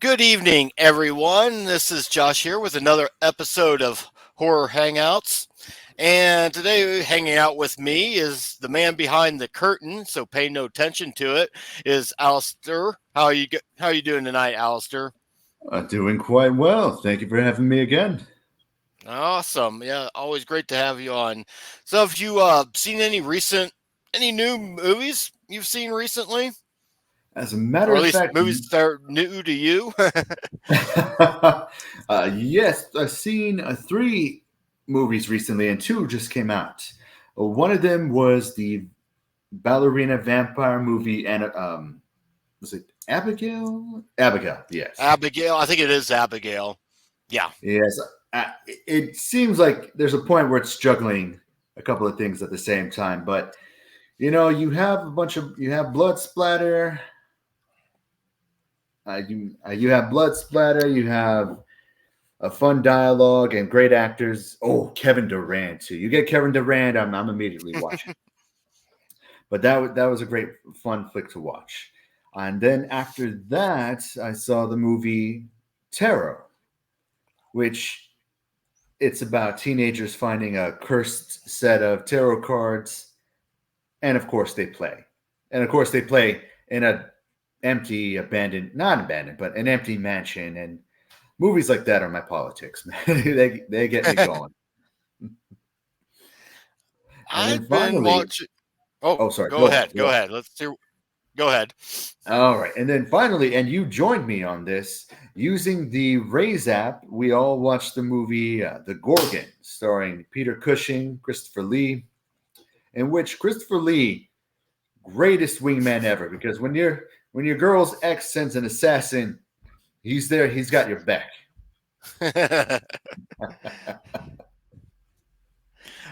Good evening, everyone. This is Josh here with another episode of Horror Hangouts. And today, hanging out with me is the man behind the curtain, so pay no attention to it, is Alistair. How you doing tonight, Alistair? Doing quite well. Thank you for having me again. Awesome. Yeah, always great to have you on. So have you seen any new movies you've seen recently? As a Or matter at of least fact, movies that are new to you? yes, I've seen three movies recently, and two just came out. One of them was the ballerina vampire movie, and was it Abigail? Abigail, yes, Abigail, I think it is Abigail. Yeah. yes. It seems like there's a point where it's juggling a couple of things at the same time, but you have you have blood splatter. You have blood splatter. You have a fun dialogue and great actors. Oh, Kevin Durant too. You get Kevin Durant, I'm immediately watching. But that was a great fun flick to watch. And then after that, I saw the movie Terror, which it's about teenagers finding a cursed set of tarot cards, and of course they play. And of course they play in a empty, abandoned, not abandoned, but an empty mansion. And movies like that are my politics, man. They get me going. And then I've been finally, watching. Oh, oh sorry, go go ahead, ahead. go Go ahead. ahead. Let's hear. Go ahead. All right, and then finally, and you joined me on this using the Raise app. We all watched the movie The Gorgon, starring Peter Cushing, Christopher Lee, in which Christopher Lee, greatest wingman ever, because when your girl's ex sends an assassin, he's there. He's got your back.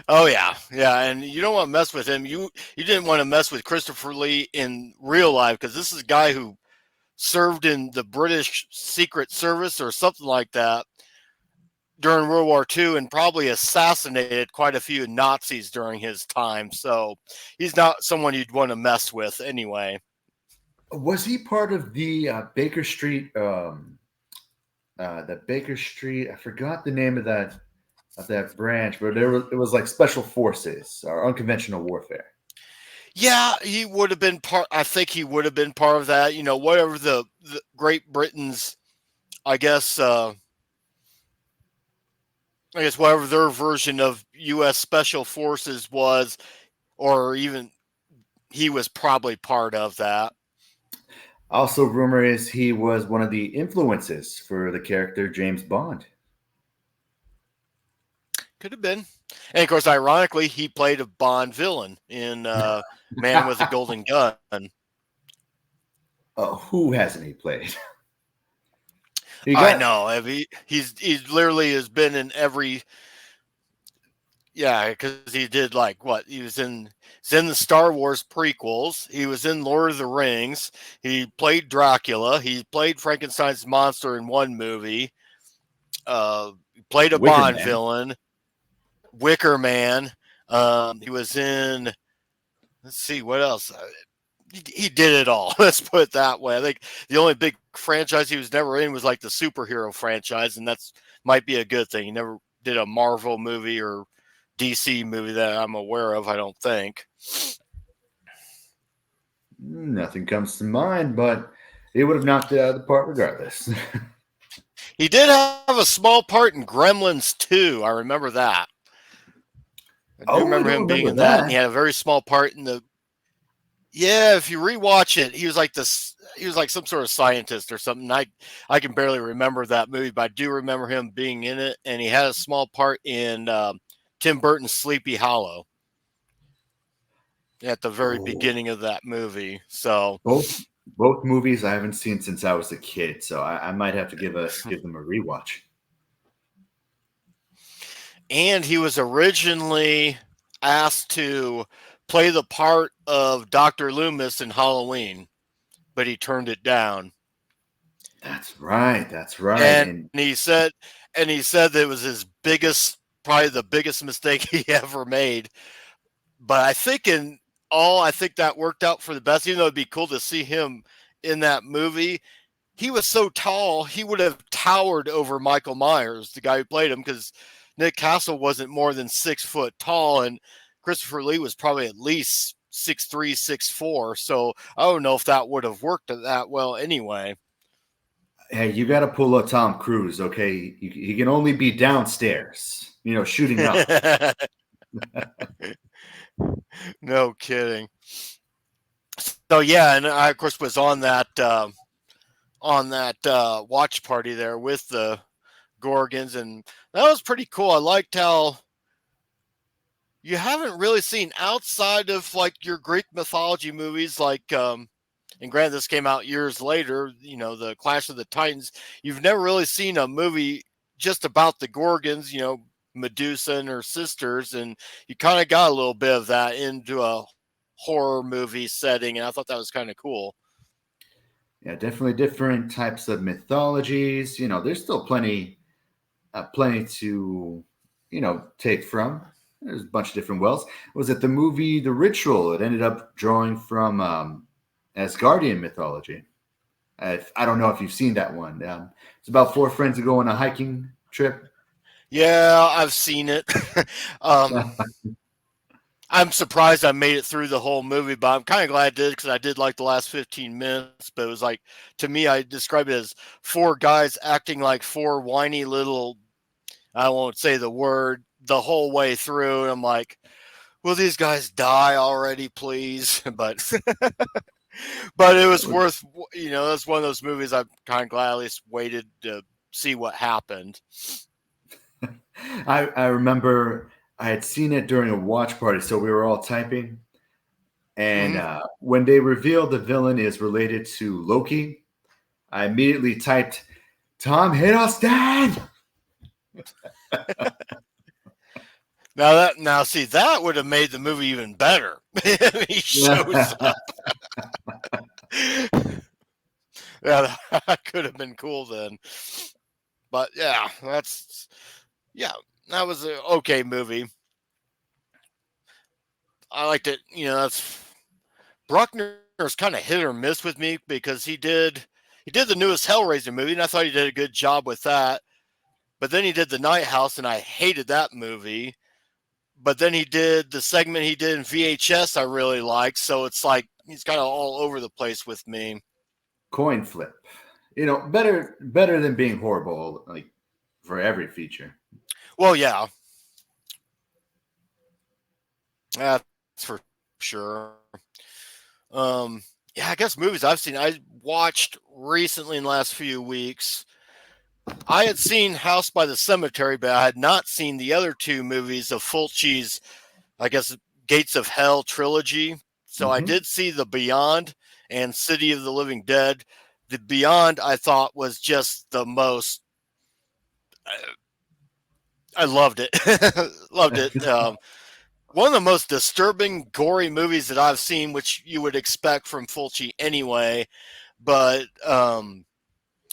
Oh yeah, yeah, and you don't want to mess with him. You didn't want to mess with Christopher Lee in real life because this is a guy who served in the British Secret Service or something like that during World War II and probably assassinated quite a few Nazis during his time. So he's not someone you'd want to mess with anyway. Was he part of the Baker Street? The Baker Street. I forgot the name of that branch, but it was like special forces or unconventional warfare. Yeah, he would have been part. I think he would have been part of that. You know, whatever the Great Britain's, I guess, whatever their version of U.S. Special Forces was, or even he was probably part of that. Also, rumor is he was one of the influences for the character James Bond. Could have been, and of course, ironically, he played a Bond villain in Man with a Golden Gun. Who hasn't he played? He I got know. He's literally has been in every. Yeah, because he did like what he's in the Star Wars prequels. He was in Lord of the Rings. He played Dracula. He played Frankenstein's monster in one movie. He played a Wicker Bond Man. villain, Wicker Man. He was in. Let's see what else. He did it all. Let's put it that way. I think the only big franchise he was never in was like the superhero franchise, and that's might be a good thing. He never did a Marvel movie or DC movie that I'm aware of. I don't think Nothing comes to mind, but he would have knocked it out of the park regardless. he did have a small part in Gremlins 2. I remember that. I do Oh, I remember don't him being remember in that, and he that. had a very small part in the. Yeah, if you rewatch it, he was like this. He was like some sort of scientist or something. I can barely remember that movie, but I do remember him being in it, and he had a small part in Tim Burton's Sleepy Hollow at the very Oh, beginning of that movie. So, both both movies I haven't seen since I was a kid, so I might have to give them a rewatch. and he was originally asked to play the part of Dr. Loomis in Halloween, but he turned it down. That's right. That's right. And And he said that it was his biggest, probably the biggest mistake he ever made. But I think in all, I think that worked out for the best. Even though it'd be cool to see him in that movie, he was so tall, he would have towered over Michael Myers, the guy who played him, because Nick Castle wasn't more than 6 foot tall, and Christopher Lee was probably at least 6'3", 6'4". So I don't know if that would have worked that well anyway. Hey, you got to pull a Tom Cruise, okay? He can only be downstairs, shooting up. No kidding. So yeah, and I of course was on that watch party there with the Gorgons, and that was pretty cool. I liked how you haven't really seen outside of like your Greek mythology movies, like and granted this came out years later, the Clash of the Titans. You've never really seen a movie just about the Gorgons, Medusa and her sisters, and you kind of got a little bit of that into a horror movie setting, and I thought that was kind of cool. Yeah, definitely different types of mythologies. There's still plenty to, take from. There's a bunch of different wells. Was it the movie The Ritual? It ended up drawing from Asgardian mythology. I don't know if you've seen that one. It's about four friends who go on a hiking trip. Yeah, I've seen it. um, I'm surprised I made it through the whole movie, but I'm kind of glad I did because I did like the last 15 minutes. But it was like, to me, I describe it as four guys acting like four whiny little, I won't say the word, the whole way through. And I'm like, will these guys die already, please? But it was worth, that's one of those movies I'm kind of glad I at least waited to see what happened. I remember I had seen it during a watch party, so we were all typing. And when they revealed the villain is related to Loki, I immediately typed, "Tom Hiddleston." Now see, that would have made the movie even better. He shows up. Yeah, that could have been cool then. But yeah, that was an okay movie. I liked it. That's Bruckner's kind of hit or miss with me because he did the newest Hellraiser movie, and I thought he did a good job with that. But then he did The Night House, and I hated that movie. But then he did the segment he did in VHS I really liked. So it's like he's kind of all over the place with me. Coin flip. Better than being horrible, like for every feature. Well, yeah. That's for sure. Yeah, I guess movies I've seen, I watched recently in the last few weeks. I had seen House by the Cemetery, but I had not seen the other two movies of Fulci's, I guess, Gates of Hell trilogy. So I did see The Beyond and City of the Living Dead. The Beyond, I thought, was just the most. I loved it. Loved it. One of the most disturbing, gory movies that I've seen, which you would expect from Fulci anyway. But and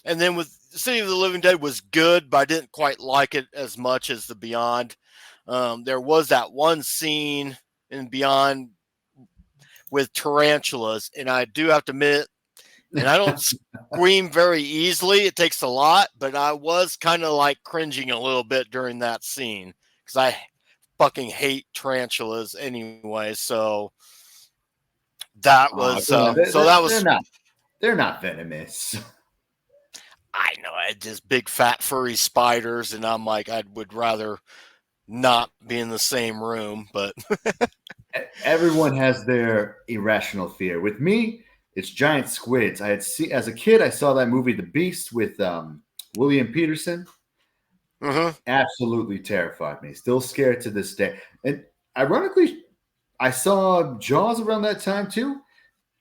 then with City of the Living Dead was good, but I didn't quite like it as much as The Beyond. There was that one scene in Beyond with tarantulas, and I do have to admit, and I don't scream very easily. It takes a lot, but I was kind of like cringing a little bit during that scene because I fucking hate tarantulas anyway. So that was they're not venomous. I know, just big fat furry spiders, and I'm like, I would rather not be in the same room. But Everyone has their irrational fear. With me, it's giant squids. I had seen as a kid. I saw that movie, The Beast, with William Peterson. Absolutely terrified me. Still scared to this day. And ironically, I saw Jaws around that time too.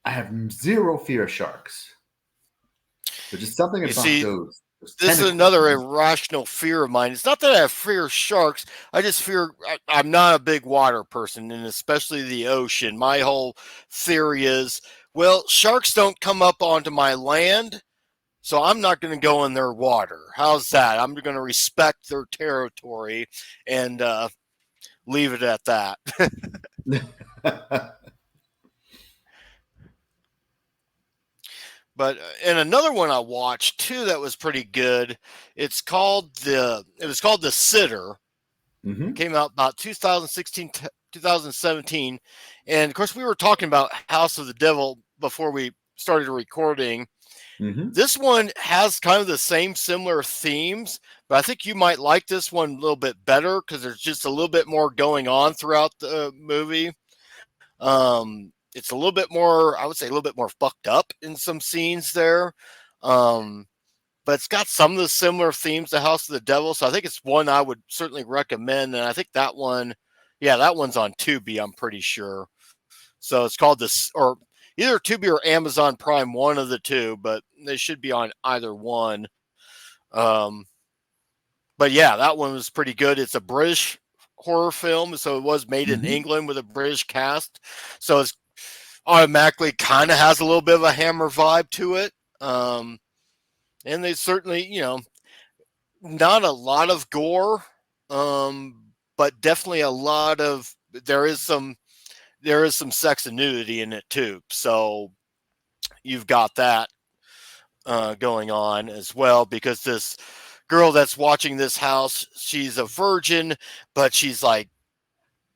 I have zero fear of sharks. There's just something about those this is another irrational fear of mine. It's not that I have fear of sharks. I just fear I'm not a big water person, and especially the ocean. My whole theory is, well, sharks don't come up onto my land, so I'm not going to go in their water. How's that? I'm going to respect their territory and leave it at that. But and another one I watched too that was pretty good. It was called The Sitter. It Mm-hmm. came out about 2016, 2017. And of course, we were talking about House of the Devil before we started recording. Mm-hmm. This one has kind of the same similar themes, but I think you might like this one a little bit better because there's just a little bit more going on throughout the movie. It's a little bit more, I would say, a little bit more fucked up in some scenes there. Um, but it's got some of the similar themes to House of the Devil, so I think it's one I would certainly recommend. And I think that one, yeah, that one's on Tubi, I'm pretty sure. So it's called this, or either Tubi or Amazon Prime, one of the two, but they should be on either one. Um, but yeah, that one was pretty good. It's a British horror film, so it was made in Mm-hmm. England with a British cast. So it's automatically kind of has a little bit of a Hammer vibe to it. And they certainly, not a lot of gore, but definitely a lot of there is some sex and nudity in it too. So you've got that going on as well because this girl that's watching this house, she's a virgin, but she's like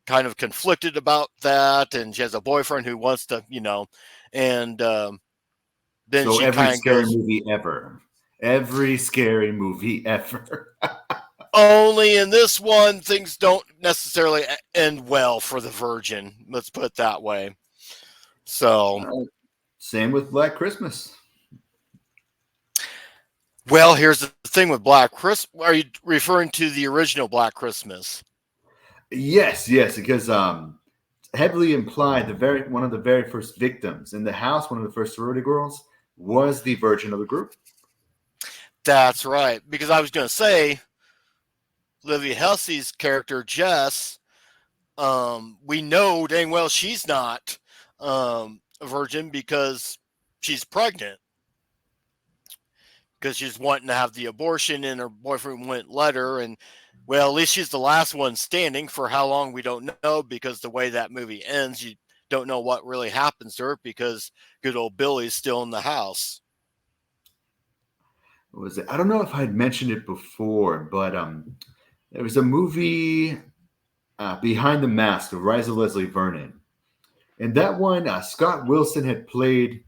kind of conflicted about that, and she has a boyfriend who wants to, and then So she every kind of scary goes, movie ever. Every scary movie ever. only in this one things don't necessarily end well for the virgin. Let's put it that way. So, Same with Black Christmas. well, here's the thing with Black Christmas. Are you referring to the original Black Christmas? Yes, yes, because heavily implied the very one of the very first victims in the house, one of the first sorority girls, was the virgin of the group. That's right. Because I was going to say, Livy Helsey's character, Jess, we know dang well she's not a virgin because she's pregnant. Because she's wanting to have the abortion and her boyfriend wouldn't let her. And well, at least she's the last one standing. For how long, we don't know, because the way that movie ends, you don't know what really happens to her because good old Billy's still in the house. What was it? I don't know if I'd mentioned it before, but there was a movie, Behind the Mask, The Rise of Leslie Vernon. And that one, Scott Wilson had played.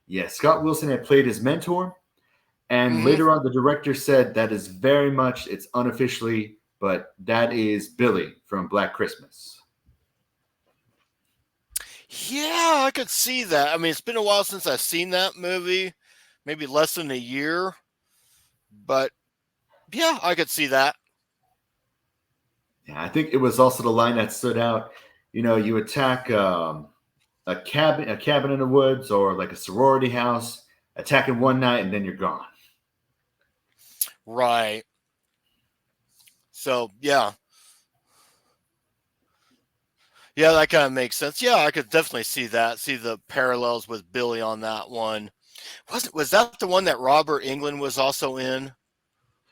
Yeah, Scott Wilson had played his mentor. And Mm-hmm. later on, the director said that is very much, it's unofficially, but that is Billy from Black Christmas. Yeah, I could see that. I mean, it's been a while since I've seen that movie, maybe less than a year, but yeah, I could see that. Yeah, I think it was also the line that stood out. You know, you attack a cabin in the woods, or like a sorority house, attack it one night, and then you're gone. Right. So, yeah. Yeah, that kind of makes sense. Yeah, I could definitely see that. See the parallels with Billy on that one. Was that the one that Robert England was also in?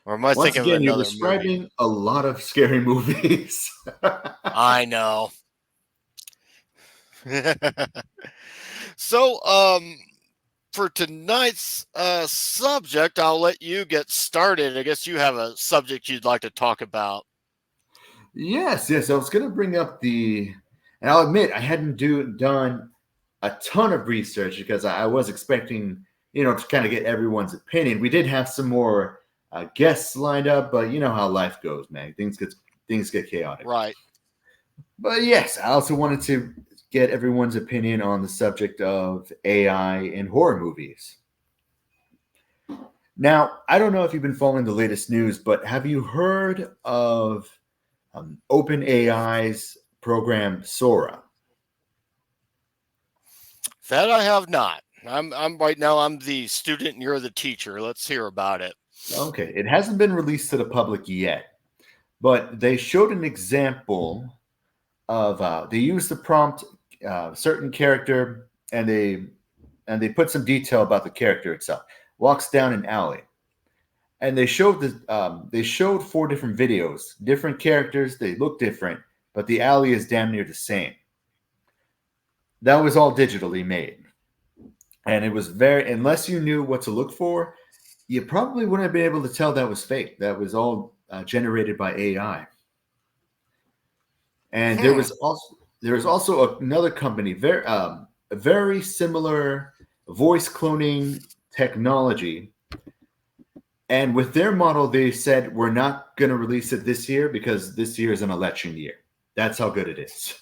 Or am I Once thinking of again, you're another movie? describing a lot of scary movies. I know. So, for tonight's subject, I'll let you get started. I guess you have a subject you'd like to talk about. Yes, yes. I was going to bring up and I'll admit I hadn't done a ton of research because I was expecting, to kind of get everyone's opinion. We did have some more guests lined up, but you know how life goes, man. Things get chaotic. Right. But yes, I also wanted to get everyone's opinion on the subject of AI in horror movies. Now, I don't know if you've been following the latest news, but have you heard of OpenAI's program Sora? That I have not. I'm right now. I'm the student, and you're the teacher. Let's hear about it. Okay, it hasn't been released to the public yet, but they showed an example of they used the prompt certain character, and they put some detail about the character itself. Walks down an alley, and they showed four different videos, different characters. They look different, but the alley is damn near the same. That was all digitally made. And it was very, unless you knew what to look for, you probably wouldn't be able to tell that was fake. That was all generated by AI. And Hmm. there was also another company, a very similar voice cloning technology. And with their model, they said we're not going to release it this year because this year is an election year. That's how good it is.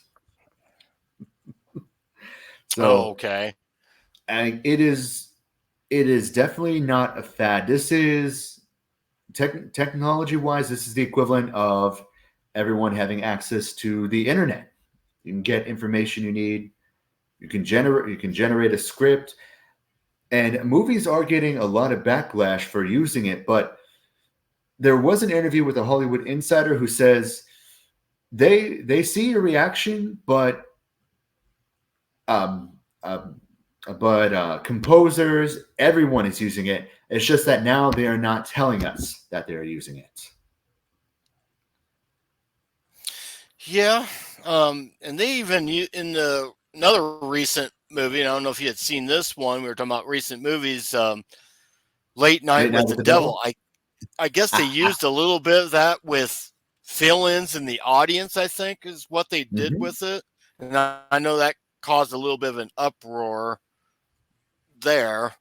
Oh, So, okay. and it is definitely not a fad. This is technology wise. This is the equivalent of everyone having access to the internet. You can get information you need. You can generate a script, and movies are getting a lot of backlash for using it. But there was an interview with a Hollywood insider who says they see your reaction, um, um, composers, everyone is using it. It's just that now they are not telling us that they're using it. Yeah. And they even in the another recent movie. And I don't know if you had seen this one. We were talking about recent movies. Late Night Late Night with with the the Devil. Devil. I guess they used a little bit of that with fill-ins in the audience. I think is what they did Mm-hmm. with it, and I know that caused a little bit of an uproar there.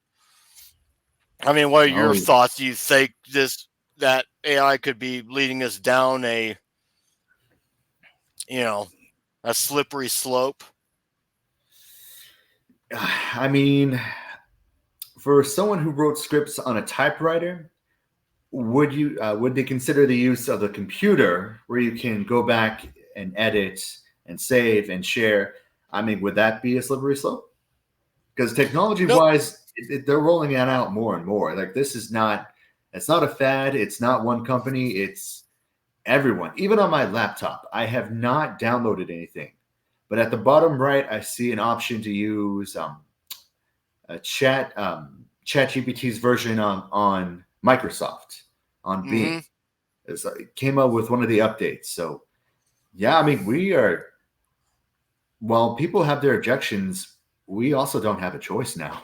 I mean, what are your Oh, thoughts? Do you think this that AI could be leading us down a you know a slippery slope? I mean, for someone who wrote scripts on a typewriter, would they consider the use of the computer where you can go back and edit and save and share? I mean, would that be a slippery slope? Because technology Nope. wise, they're rolling it out more and more. Like this is not, it's not a fad. It's not one company. It's everyone. Even on my laptop, I have not downloaded anything, but at the bottom right, I see an option to use a chat GPT's version on Microsoft on Bing. Mm-hmm. It came out with one of the updates. So yeah, I mean, we are, while people have their objections, we also don't have a choice now.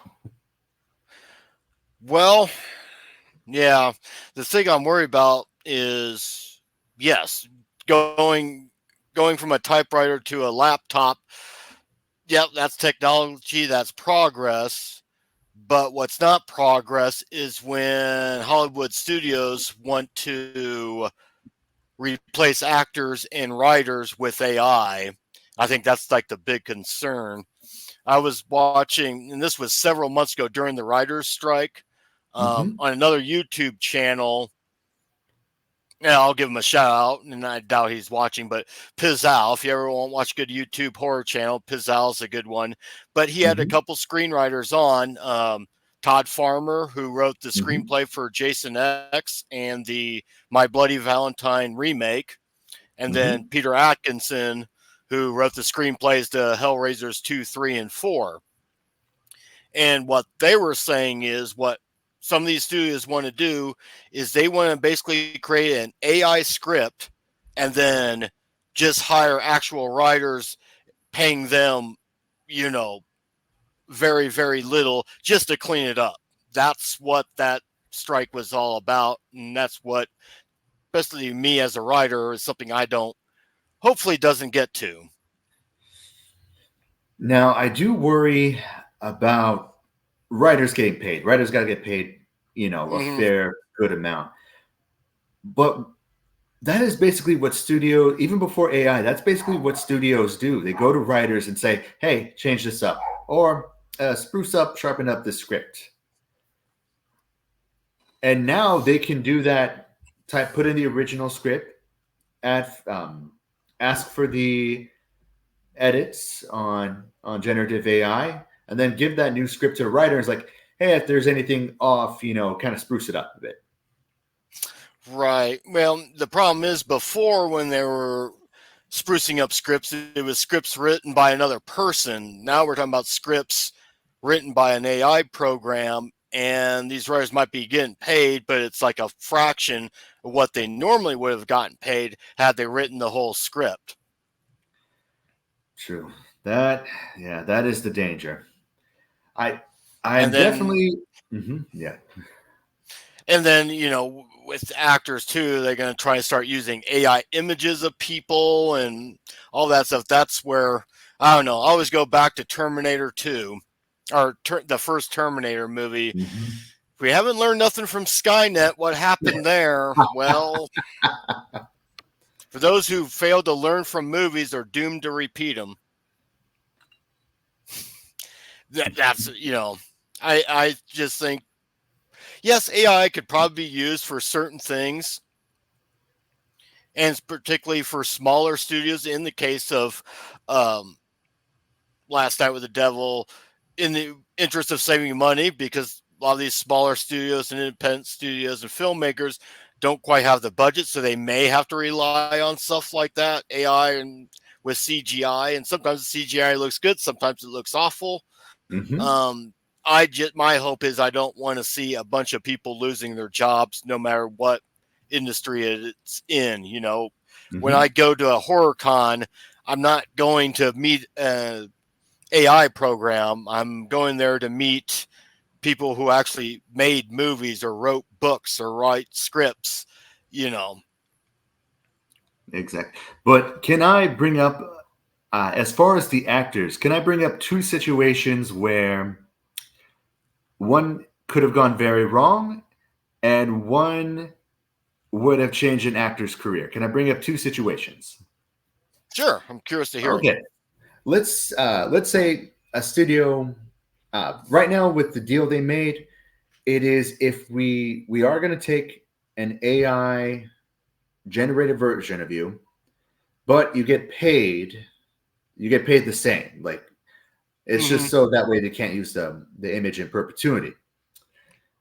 Well, yeah. The thing I'm worried about is yes, going going from a typewriter to a laptop. Yep, that's technology. That's progress. But what's not progress is when Hollywood studios want to replace actors and writers with AI. I think that's like the big concern. I was watching, and this was several months ago during the writers' strike, Mm-hmm. on another YouTube channel. Yeah, I'll give him a shout out, and I doubt he's watching. But Pizzal, if you ever want to watch good YouTube horror channel, Pizzal's a good one. But he had a Mm-hmm. couple screenwriters on. Todd Farmer, who wrote the Mm-hmm. screenplay for Jason X and the My Bloody Valentine remake, and then Mm-hmm. Peter Atkinson, who wrote the screenplays to Hellraisers 2, 3, and 4. And what they were saying is what some of these studios want to do is they want to basically create an AI script and then just hire actual writers, paying them, you know, very, very little just to clean it up. That's what that strike was all about. And that's what, especially me as a writer, is something I don't, hopefully, doesn't get to. Now, I do worry about writers getting paid. Writers got to get paid, a Mm-hmm. fair, good amount. But that is basically what studio, even before AI, that's basically what studios do. They go to writers and say, hey, change this up, or spruce up, sharpen up the script. And now they can do that, put in the original script, at ask for the edits on generative AI, and then give that new script to the writer. It's like, hey, if there's anything off, kind of spruce it up a bit. Right. Well, the problem is before when they were sprucing up scripts, it was scripts written by another person. Now we're talking about scripts written by an AI program, and these writers might be getting paid, but it's like a fraction of what they normally would have gotten paid had they written the whole script. True. That, yeah, that is the danger. I I And am then definitely. Yeah. with actors too, they're going to try and start using AI images of people and all that stuff. That's where I don't know. I always go back to Terminator 2 or the first Terminator movie. Mhm. If we haven't learned nothing from Skynet, what happened there? Well, for those who fail to learn from movies, are doomed to repeat them. That's I just think yes, AI could probably be used for certain things, and particularly for smaller studios. In the case of um, Last Night with the Devil, in the interest of saving money, because a lot of these smaller studios and independent studios and filmmakers don't quite have the budget, so they may have to rely on stuff like that, AI and with CGI. And sometimes the CGI looks good, sometimes it looks awful. Mhm. Um, my hope is I don't want to see a bunch of people losing their jobs, no matter what industry it's in. When Mhm. I go to a horror con, I'm not going to meet an AI program. I'm going there to meet people who actually made movies or wrote books or write scripts. You know, Exactly. But can I bring up, as far as the actors, can I bring up two situations where one could have gone very wrong and one would have changed an actor's career? Can I bring up two situations? sure. I'm curious to hear them. Okay. Let's say a studio right now with the deal they made, it is if we are going to take an AI generated version of you, but you get paid the same. Like it's Hmm. just so that way they can't use the image in perpetuity.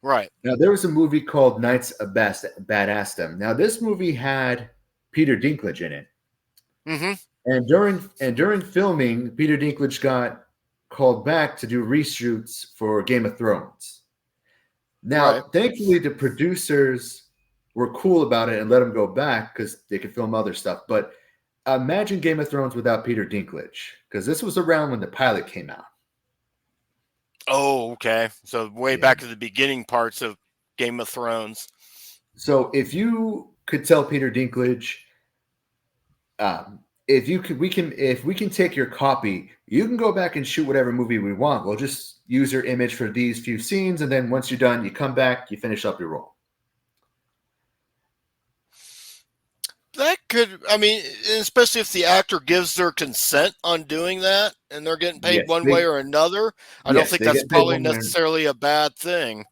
Right. Now there was a movie called Knights of Badassdom. Now this movie had Peter Dinklage in it, Hmm. and during filming, Peter Dinklage got called back to do reshoots for Game of Thrones. Right. Now, thankfully, the producers were cool about it and let him go back because they could film other stuff. But imagine Game of Thrones without Peter Dinklage, because this was around when the pilot came out. Oh, okay. So way Yeah. back to the beginning parts of Game of Thrones. So if you could tell Peter Dinklage, if you could, if we can take your copy, you can go back and shoot whatever movie we want. We'll just use your image for these few scenes, and then once you're done, you come back, you finish up your role. That could, I mean, especially if the actor gives their consent on doing that and they're getting paid Yes, one way or another, I don't think they that's get paid probably one way. necessarily a bad thing.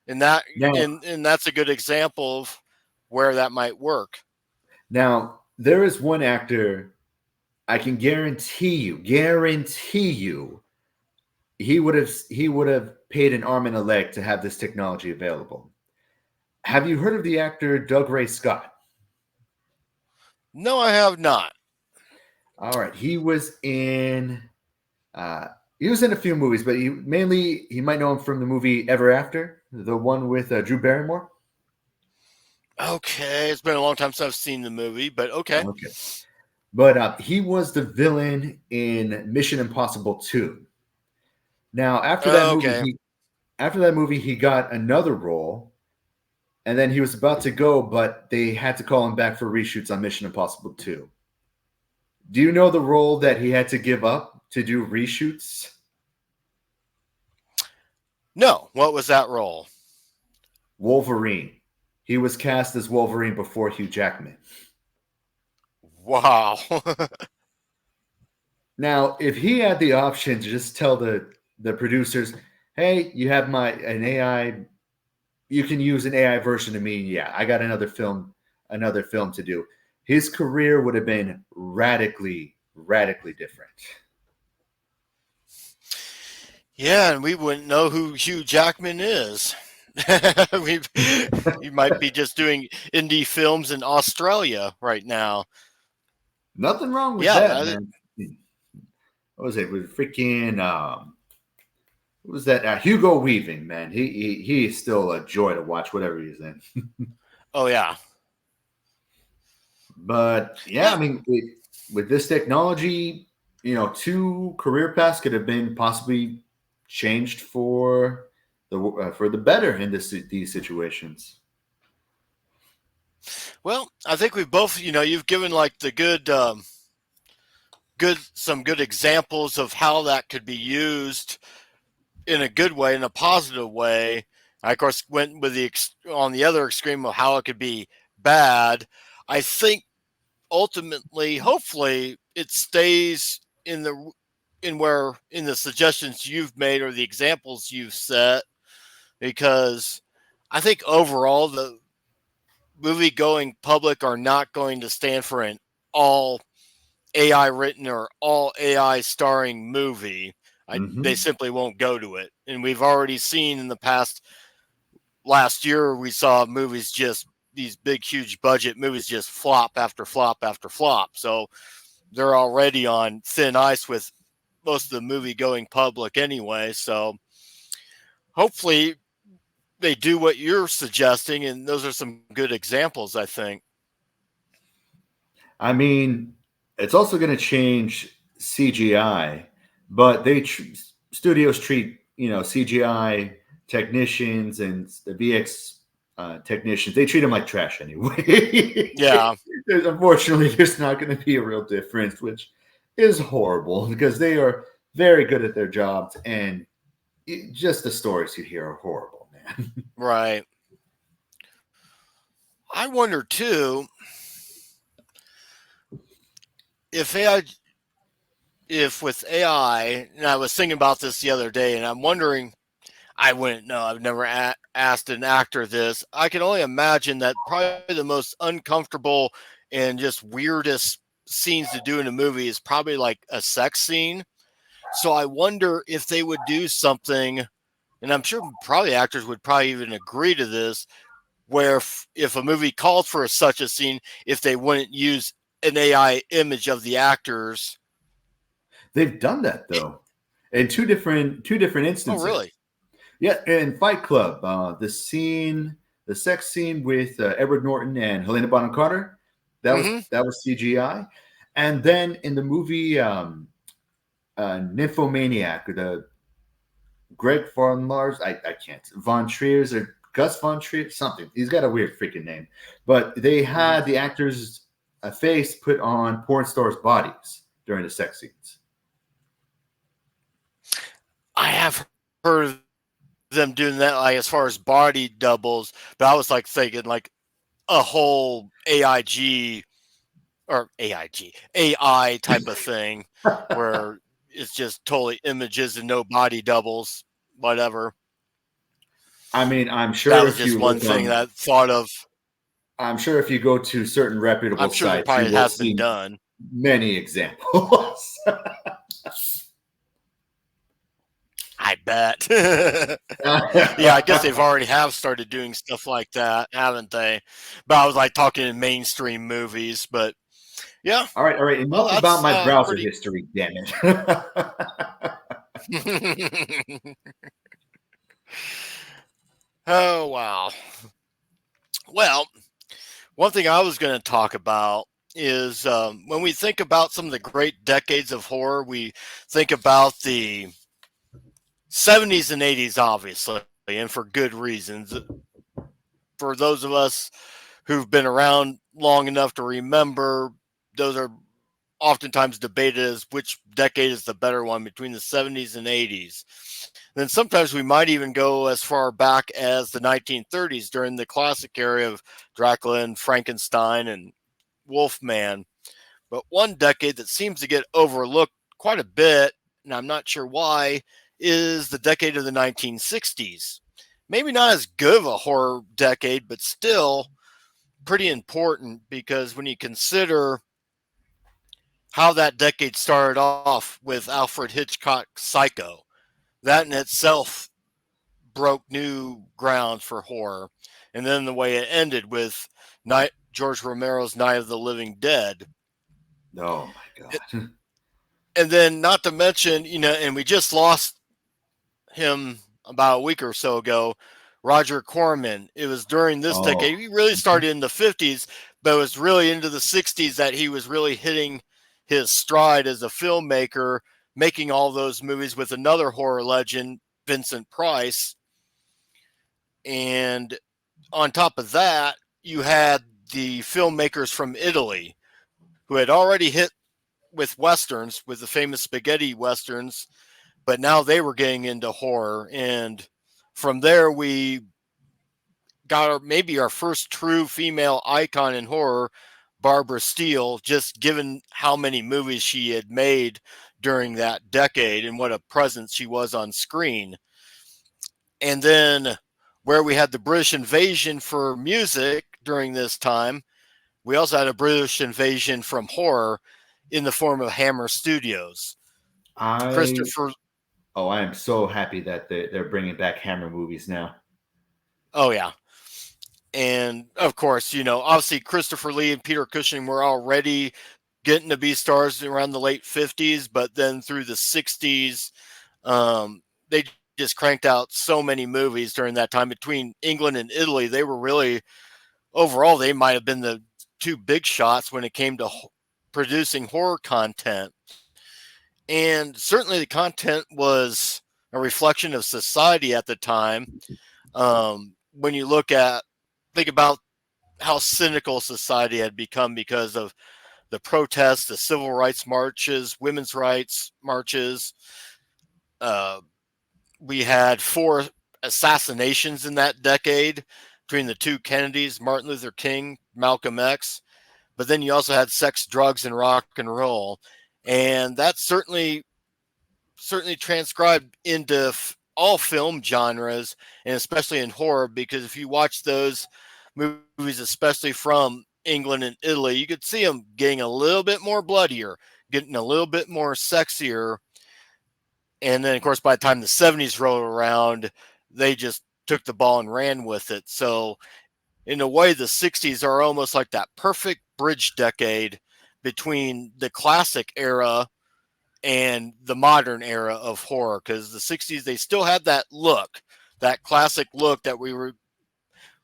And that Now, and that's a good example of where that might work. now there is one actor I can guarantee you, he would have paid an arm and a leg to have this technology available. Have you heard of the actor Doug Ray Scott? No, I have not. All right, uh, he was in a few movies, but he might know him from the movie Ever After, the one with Drew Barrymore. Okay, it's been a long time since I've seen the movie, but okay. Okay, but he was the villain in Mission Impossible 2. Now, Okay. after that movie, he got another role, and then he was about to go, but they had to call him back for reshoots on Mission Impossible 2. Do you know the role that he had to give up to do reshoots? No, what was that role? Wolverine. He was cast as Wolverine before Hugh Jackman. Wow. Now, if he had the option to just tell the producers, "Hey, you have an AI, you can use an AI version of me. Yeah, I got another film to do." His career would have been radically different. Yeah, and we wouldn't know who Hugh Jackman is. we You might be just doing indie films in Australia right now. Nothing wrong with Yeah, that, that, man. What was it? With freaking what was that? Hugo Weaving, man. He is still a joy to watch, whatever he's in. oh yeah, But yeah, I yeah, mean, with this technology, two career paths could have been possibly changed for for the better in these situations. Well, I think we both, you've given like the some good examples of how that could be used in a good way, in a positive way. I, of course, went with on the other extreme of how it could be bad. I think ultimately, hopefully, it stays in the suggestions you've made or the examples you've set, because I think overall the movie going public are not going to stand for an all AI written or all AI starring movie. They Hmm. simply won't go to it. And we've already seen in the past, last year, we saw movies just, these big, huge budget movies just flop after flop after flop. So they're already on thin ice with most of the movie going public anyway. So hopefully they do what you're suggesting. And those are some good examples, I think. I mean, it's also going to change CGI, but studios treat CGI technicians and the VX technicians, they treat them like trash anyway. Yeah. Unfortunately, there's not going to be a real difference, which is horrible because they are very good at their jobs, and just the stories you hear are horrible, man. Right. I wonder too if AI, if with AI, and I was thinking about this the other day, and I'm wondering, I wouldn't know. I've never asked an actor this. I can only imagine that probably the most uncomfortable and just weirdest scenes to do in a movie is probably like a sex scene. So I wonder if they would do something, and I'm sure probably actors would probably even agree to this, where if a movie called for such a scene, if they wouldn't use an AI image of the actors. They've done that It, though in two different oh, instances. really? Yeah, in Fight Club, the sex scene with Edward Norton and Helena Bonham Carter, Mm-hmm. that was CGI, and then in the movie Nymphomaniac, the Greg von Mars, I can't Von Trier's or Gus Von Trier, something. He's got a weird freaking name, but they Mm-hmm. had the actors' face put on porn stars' bodies during the sex scenes. I have heard of them doing that, like as far as body doubles, but I was like thinking like a whole AIG or AI type of thing where it's just totally images and no body doubles, whatever. I mean, That was just one thing that I thought of. I'm sure if you go to certain reputable I'm sure that sites, you probably will has been see done. many examples. I bet. Yeah, I guess they've already have started doing stuff like that, haven't they? But I was like talking in mainstream movies, but yeah. All right. Well, Enough about that's my browser pretty. history, damn it. Oh, wow. Well, one thing I was going to talk about is when we think about some of the great decades of horror, we think about the 70s and 80s, obviously, and for good reasons. For those of us who've been around long enough to remember, those are oftentimes debated as which decade is the better one between the 70s and 80s. Then sometimes we might even go as far back as the 1930s during the classic era of Dracula and Frankenstein and Wolfman. But one decade that seems to get overlooked quite a bit, and I'm not sure why, is the decade of the 1960s. Maybe not as good of a horror decade, but still pretty important because when you consider how that decade started off with Alfred Hitchcock's Psycho, that in itself broke new ground for horror. And then the way it ended with George Romero's Night of the Living Dead. Oh my god. And then, not to mention, and we just lost him about a week or so ago, Roger Corman. It was during this Oh. decade. He really started in the 50s, but it was really into the 60s that he was really hitting his stride as a filmmaker, making all those movies with another horror legend, Vincent Price. And on top of that, you had the filmmakers from Italy who had already hit with westerns, with the famous spaghetti westerns, but now they were getting into horror. And from there, we got maybe our first true female icon in horror, Barbara Steele, just given how many movies she had made during that decade and what a presence she was on screen. And then where we had the British invasion for music during this time, we also had a British invasion from horror in the form of Hammer Studios. I Christopher, I am so happy that they're bringing back Hammer movies now. oh yeah. And of course, obviously Christopher Lee and Peter Cushing were already getting to be stars around the late 50s, but then through the 60s, they just cranked out so many movies during that time. Between England and Italy, they were really, overall, they might have been the two big shots when it came to producing horror content. And certainly the content was a reflection of society at the time. When you think about how cynical society had become because of the protests, the civil rights marches, women's rights marches. Uh, we had 4 assassinations in that decade between the two Kennedys, Martin Luther King, Malcolm X. But then you also had sex, drugs, and rock and roll. And that certainly transcribed into all film genres, and especially in horror, because if you watch those movies, especially from England and Italy, you could see them getting a little bit more bloodier, getting a little bit more sexier. And then, of course, by the time the 70s rolled around, they just took the ball and ran with it. So, in a way, the 60s are almost like that perfect bridge decade between the classic era and the modern era of horror, because the 60s, they still had that look, that classic look that we were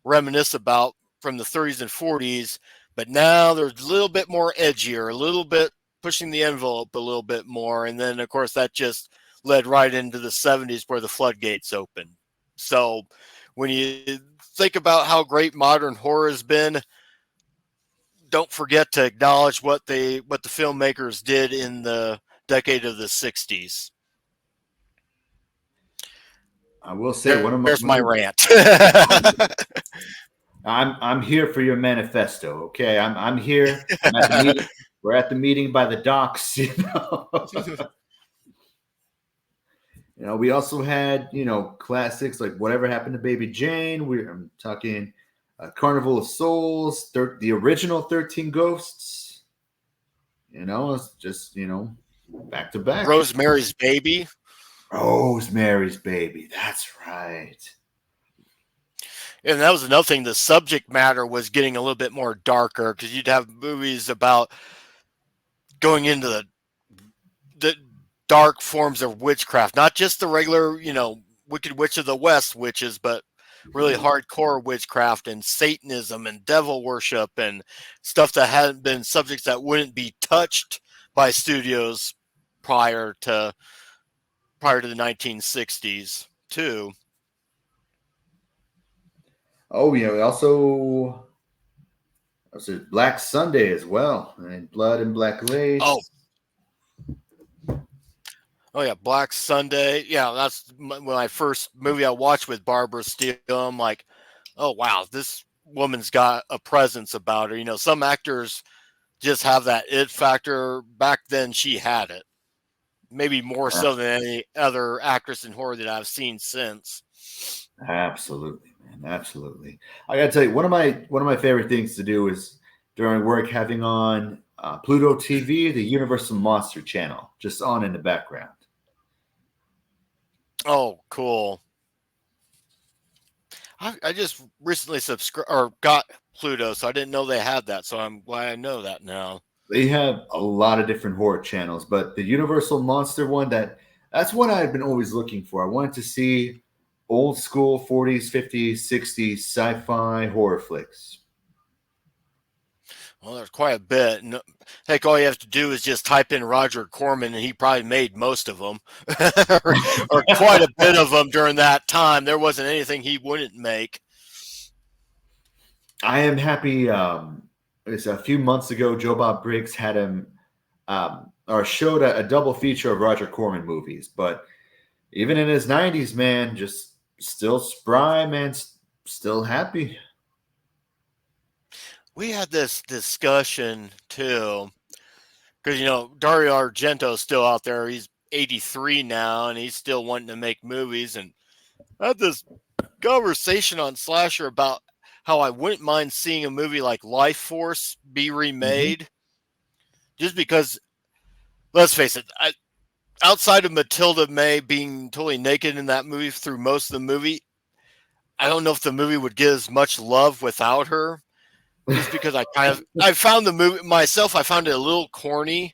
reminisce about from the 30s and 40s, but now there's a little bit more edgier, a little bit pushing the envelope a little bit more. And then, of course, that just led right into the 70s where the floodgates opened. So when you think about how great modern horror has been, don't forget to acknowledge what the filmmakers did in the decade of the 60s. I will say There's my rant. I'm here for your manifesto. Okay, I'm here. I'm at the meeting. We're at the meeting by the docks. We also had classics like Whatever Happened to Baby Jane. I'm talking Carnival of Souls, the original 13 Ghosts. It's just back to back. Rosemary's Baby. Rosemary's Baby. That's right. And that was another thing. The subject matter was getting a little bit more darker, because you'd have movies about going into the dark forms of witchcraft, not just the regular, Wicked Witch of the West witches, but really hardcore witchcraft and Satanism and devil worship and stuff that hadn't been subjects that wouldn't be touched by studios prior to the 1960s too. Oh, we also Black Sunday as well, and Blood and Black Lace. Oh yeah, Black Sunday. Yeah, that's my first movie I watched with Barbara Steele. I'm like, oh wow, this woman's got a presence about her. Some actors just have that it factor. Back then, she had it. Maybe more so than any other actress in horror that I've seen since. Absolutely, man. Absolutely. I gotta tell you, one of my favorite things to do is during work having on Pluto TV, the Universal Monster Channel, just on in the background. Oh, cool. I just recently subscribed or got Pluto, so I didn't know they had that. So I'm glad I know that now. They have a lot of different horror channels, but the Universal Monster one, that's what I've been always looking for. I wanted to see old school 40s, 50s, 60s sci-fi horror flicks. Well, there's quite a bit. Heck, all you have to do is just type in Roger Corman, and he probably made most of them, or quite a bit of them during that time. There wasn't anything he wouldn't make. I am happy. It's a few months ago, Joe Bob Briggs had him or showed a double feature of Roger Corman movies. But even in his 90s, man, just still spry, man, still happy. We had this discussion too, because Dario Argento's still out there. He's 83 now, and he's still wanting to make movies. And I had this conversation on Slasher about how I wouldn't mind seeing a movie like Life Force be remade, just because. Let's face it, outside of Matilda May being totally naked in that movie through most of the movie, I don't know if the movie would get as much love without her. Just because I found the movie myself, I found it a little corny.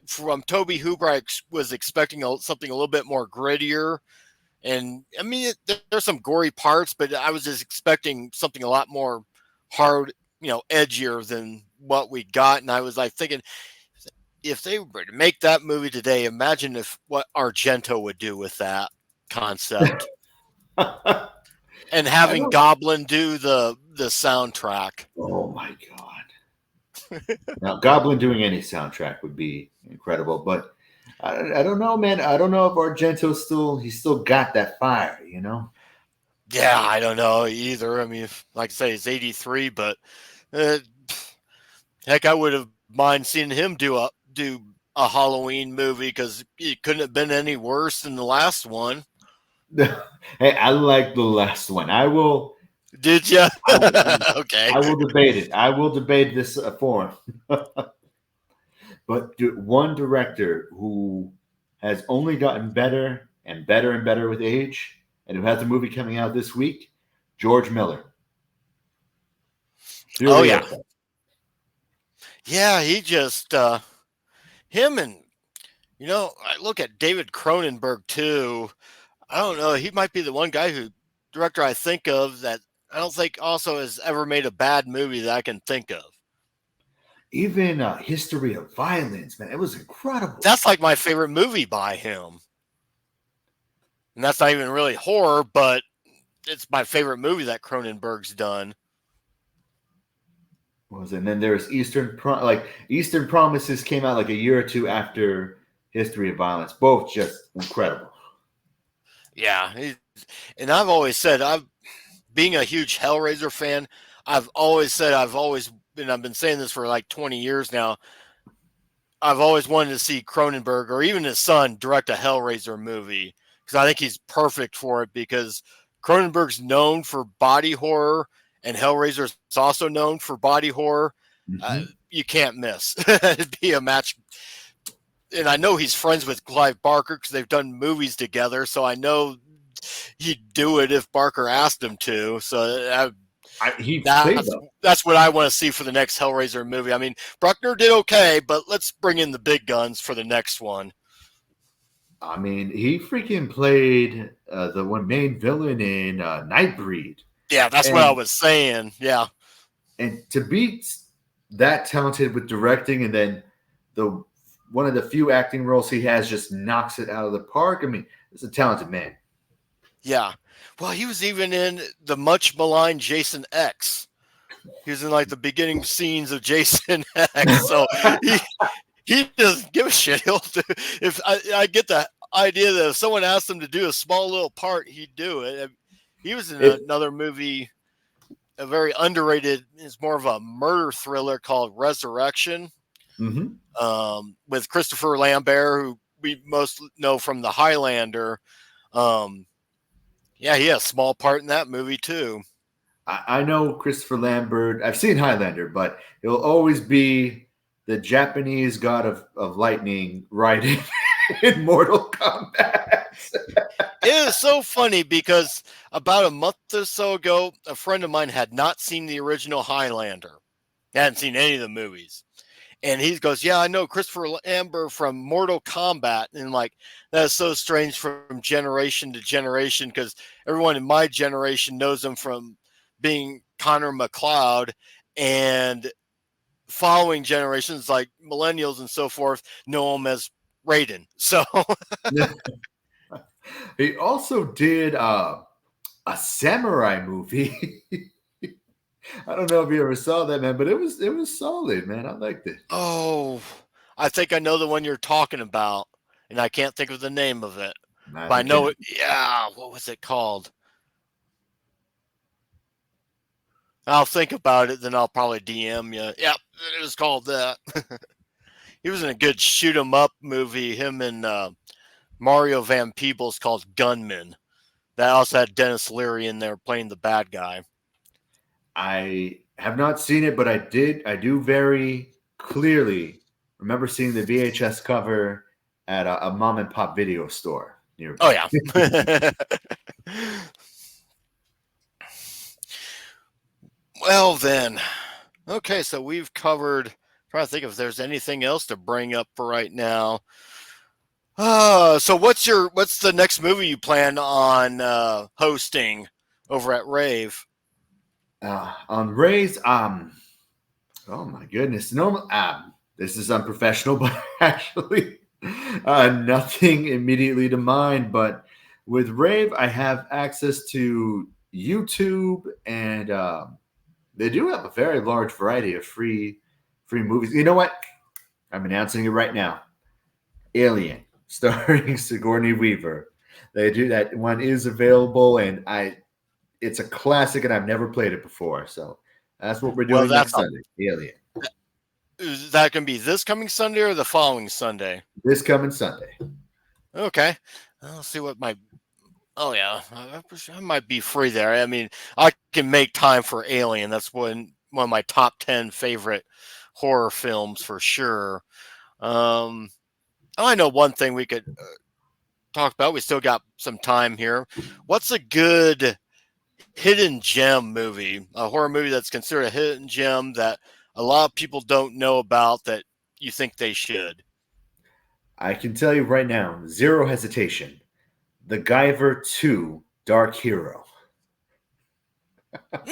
From Toby Hooper, I was expecting something a little bit more grittier, and I mean there's some gory parts, but I was just expecting something a lot more hard, edgier than what we got. And I was like thinking, if they were to make that movie today, imagine what Argento would do with that concept. And having Goblin do the soundtrack. Oh my god! Now Goblin doing any soundtrack would be incredible, but I don't know, man. I don't know if Argento's still got that fire, Yeah, I don't know either. I mean, like I say, he's 83, but heck, I would have mind seeing him do a Halloween movie, because it couldn't have been any worse than the last one. Hey, I like the last one. I will. Did you? Okay. I will debate it. I will debate this for him. But one director who has only gotten better and better and better with age, and who has a movie coming out this week, George Miller. Oh yeah. Yeah, he just him, and I look at David Cronenberg too. I don't know. He might be the one director I think of that I don't think also has ever made a bad movie that I can think of. Even History of Violence, man, it was incredible. That's like my favorite movie by him. And that's not even really horror, but it's my favorite movie that Cronenberg's done. And then there's Eastern Promises came out like a year or two after History of Violence. Both just incredible. Yeah, and I've always said, being a huge Hellraiser fan, I've been saying this for like 20 years now. I've always wanted to see Cronenberg or even his son direct a Hellraiser movie, because I think he's perfect for it, because Cronenberg's known for body horror and Hellraiser's also known for body horror. You can't miss. It'd be a match. And I know he's friends with Clive Barker because they've done movies together. So I know he'd do it if Barker asked him to. So that's what I want to see for the next Hellraiser movie. I mean, Bruckner did okay, but let's bring in the big guns for the next one. I mean, he freaking played the one main villain in Nightbreed. Yeah, that's what I was saying. Yeah. And to be that talented with directing, and then one of the few acting roles he has just knocks it out of the park. I mean, it's a talented man. Yeah. Well, he was even in the much maligned Jason X. He was in like the beginning scenes of Jason X. So he doesn't give a shit. If I get the idea that if someone asked him to do a small little part, he'd do it. He was in another movie, a very underrated, it's more of a murder thriller called Resurrection, with Christopher Lambert, who we most know from The Highlander. Yeah, he has a small part in that movie too. I know Christopher Lambert. I've seen Highlander, but he'll always be the Japanese god of lightning riding in Mortal Kombat. It is so funny because about a month or so ago, a friend of mine had not seen the original Highlander. He hadn't seen any of the movies. And he goes, yeah, I know Christopher Lambert from Mortal Kombat. And like, that is so strange from generation to generation, because everyone in my generation knows him from being Connor McLeod. And following generations, like millennials and so forth, know him as Raiden. So, He also did a samurai movie. I don't know if you ever saw that, man, but it was solid, man. I liked it. oh, I think I know the one you're talking about, and I can't think of the name of it, but I Neither know can it. Yeah, what was it called? I'll think about it, then I'll probably DM you. Yep, it was called that. He was in a good shoot 'em up movie. Him and Mario Van Peebles called Gunman. That also had Dennis Leary in there playing the bad guy. I have not seen it, but I do very clearly remember seeing the VHS cover at a mom and pop video store Oh nearby. yeah. Well then, okay. So we've covered. Trying to think if there's anything else to bring up for right now. So what's the next movie you plan on hosting over at Rave? On Ray's, oh my goodness, no, this is unprofessional, but actually, nothing immediately to mind. But with Rave, I have access to YouTube, and they do have a very large variety of free movies. You know what? I'm announcing it right now. Alien, starring Sigourney Weaver. They do that one is available, and it's a classic, and I've never played it before. So that's what we're Well, doing next Sunday. Alien. is that going to be this coming Sunday or the following Sunday? This coming Sunday. Okay, I'll see what my. Oh yeah, I might be free there. I mean, I can make time for Alien. That's one of my top 10 favorite horror films for sure. Um, I know one thing we could talk about. We still got some time here. What's a good hidden gem movie? A horror movie that's considered a hidden gem that a lot of people don't know about that you think they should. I can tell you right now, zero hesitation. The Guyver 2 Dark Hero.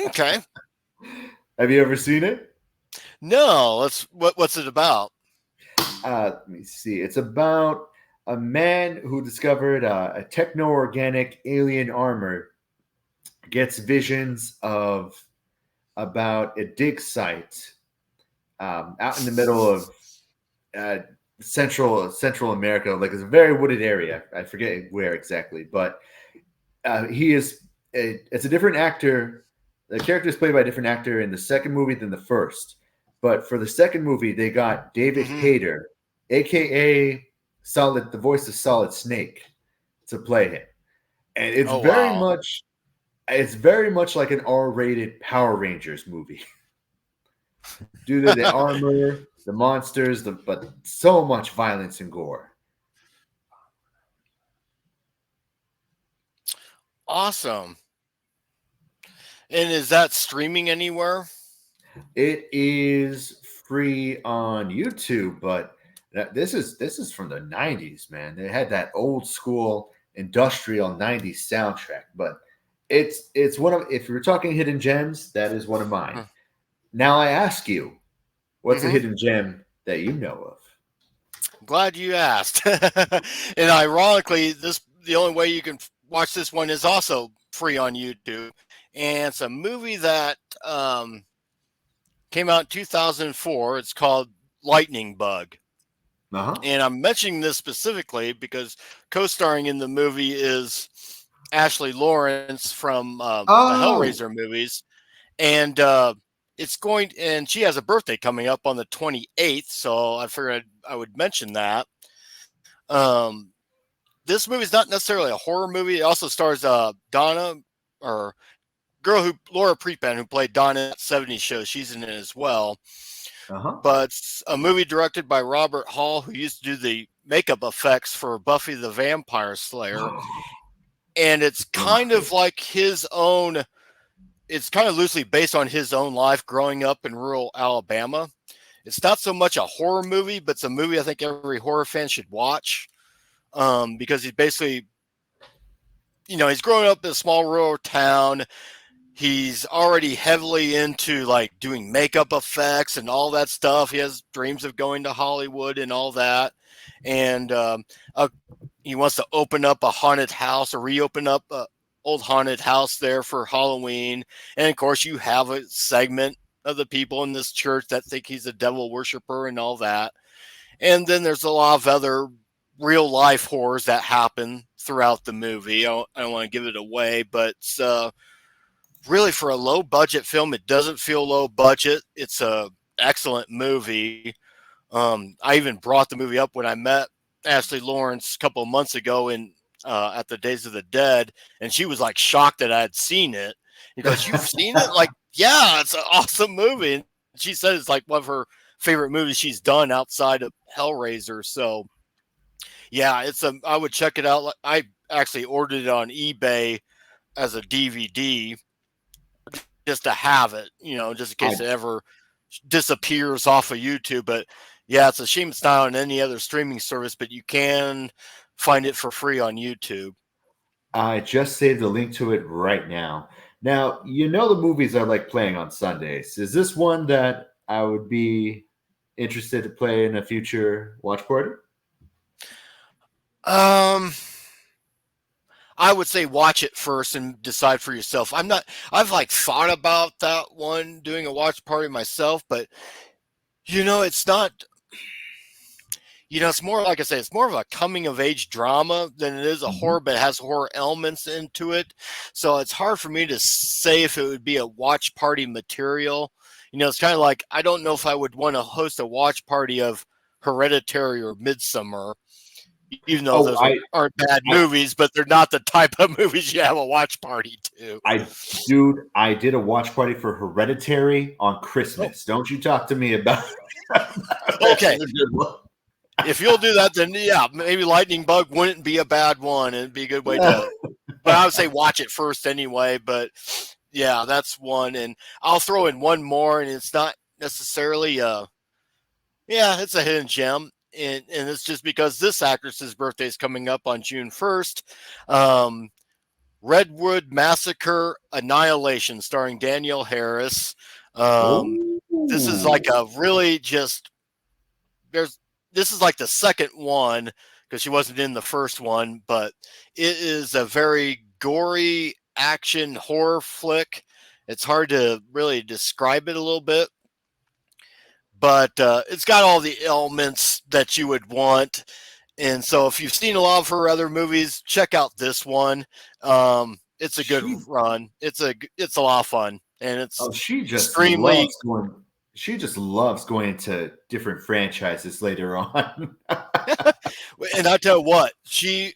Okay. Have you ever seen it? No, what's it about? Let me see. It's about a man who discovered a techno organic alien armor, gets visions of about a dig site out in the middle of uh, Central America. Like it's a very wooded area. I forget where exactly, but he is. It's a different actor. The character is played by a different actor in the second movie than the first. But for the second movie, they got David Hayter, aka Solid, the voice of Solid Snake, to play him, and it's Oh very wow. much. It's very much like an R-rated Power Rangers movie due to the armor, the monsters, but so much violence and gore. Awesome. And is that streaming anywhere? It is free on YouTube, but this is from the '90s, man. They had that old school industrial '90s soundtrack, but it's one of if you're talking hidden gems, that is one of mine. Now I ask you, what's a Mm-hmm. hidden gem that you know of? Glad you asked. And ironically, the only way you can watch this one is also free on YouTube, and it's a movie that came out in 2004. It's called Lightning Bug. Uh-huh. And I'm mentioning this specifically because co-starring in the movie is Ashley Lawrence from the Oh, Hellraiser movies, and and she has a birthday coming up on the 28th, so I figured I would mention that. Um, this movie is not necessarily a horror movie. It also stars Donna, or girl who Laura Prepon, who played Donna in that '70s show. She's in it as well. uh-huh. But it's a movie directed by Robert Hall, who used to do the makeup effects for Buffy the Vampire Slayer. And it's kind Okay. of like his own, it's kind of loosely based on his own life growing up in rural Alabama. It's not so much a horror movie, but it's a movie I think every horror fan should watch, because he's basically, he's growing up in a small rural town. he's already heavily into like doing makeup effects and all that stuff. He has dreams of going to Hollywood and all that. And uh, he wants to open up a haunted house or reopen up a old haunted house there for Halloween. And of course, you have a segment of the people in this church that think he's a devil worshiper and all that. And then there's a lot of other real life horrors that happen throughout the movie. I don't want to give it away, but really for a low budget film, it doesn't feel low budget. It's a excellent movie. I even brought the movie up when I met Ashley Lawrence a couple of months ago in at the Days of the Dead, and she was like shocked that I had seen it. Because you've seen it, like, yeah, it's an awesome movie. And she said it's like one of her favorite movies she's done outside of Hellraiser. So yeah, I would check it out. I actually ordered it on eBay as a DVD just to have it, just in case it ever disappears off of YouTube. But yeah, it's a shame it's not on any other streaming service, but you can find it for free on YouTube. I just saved a link to it right now. Now, the movies I like playing on Sundays. Is this one that I would be interested to play in a future watch party? I would say watch it first and decide for yourself. I've like thought about that one, doing a watch party myself, but it's not, it's more, like I say, it's more of a coming of age drama than it is a horror, but it has horror elements into it. So it's hard for me to say if it would be a watch party material. It's kind of like, I don't know if I would want to host a watch party of Hereditary or Midsummer, even though those aren't bad movies, but they're not the type of movies you have a watch party to. I did a watch party for Hereditary on Christmas. Oh. Don't you talk to me about okay. If you'll do that, then yeah, maybe Lightning Bug wouldn't be a bad one. It'd be a good way to, but I would say watch it first anyway. But yeah, that's one. And I'll throw in one more, and it's not necessarily it's a hidden gem. And it's just because this actress's birthday is coming up on June 1st. Redwood Massacre Annihilation, starring Danielle Harris. This is like a really this is like the second one because she wasn't in the first one, but it is a very gory action horror flick. It's hard to really describe it a little bit, but it's got all the elements that you would want. And so if you've seen a lot of her other movies, check out this one. It's a good run. It's a lot of fun, and it's she just loves going to different franchises later on. And I tell you what,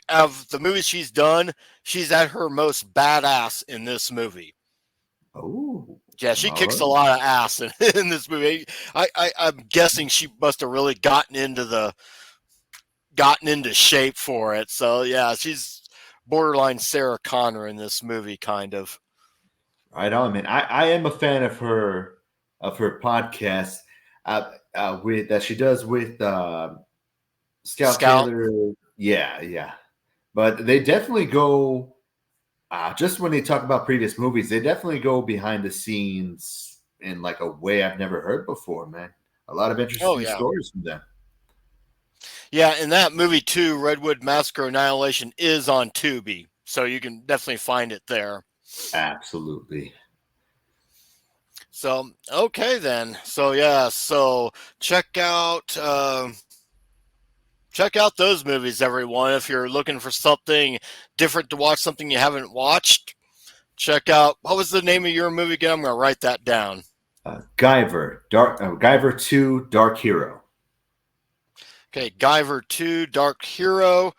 of the movies she's done, she's at her most badass in this movie. Oh, yeah, she kicks a lot of ass in this movie. I'm guessing she must have really gotten into shape for it. So yeah, she's borderline Sarah Connor in this movie, kind of. Right on, man. I am a fan of her podcast that she does with Scout Taylor. Yeah. But they definitely go. Just when they talk about previous movies, they definitely go behind the scenes in like a way I've never heard before, man. A lot of interesting stories from them. Yeah, and that movie too, Redwood Massacre Annihilation, is on Tubi, so you can definitely find it there. Absolutely. So okay then. So yeah, so check out those movies, everyone. If you're looking for something different to watch, something you haven't watched, check out, what was the name of your movie again? I'm going to write that down. Guyver 2, Dark Hero. Okay, Guyver 2, Dark Hero,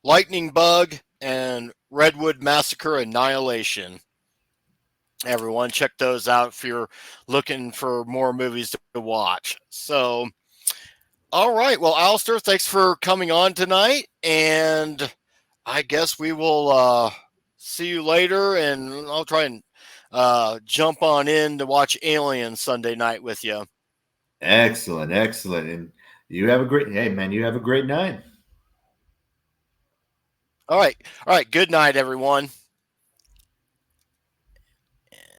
Lightning Bug, and Redwood Massacre Annihilation. Everyone, check those out if you're looking for more movies to watch. So, all right. Well, Alistair, thanks for coming on tonight. And I guess we will see you later. And I'll try and jump on in to watch Alien Sunday night with you. Excellent. And you have a great night. All right. Good night, everyone.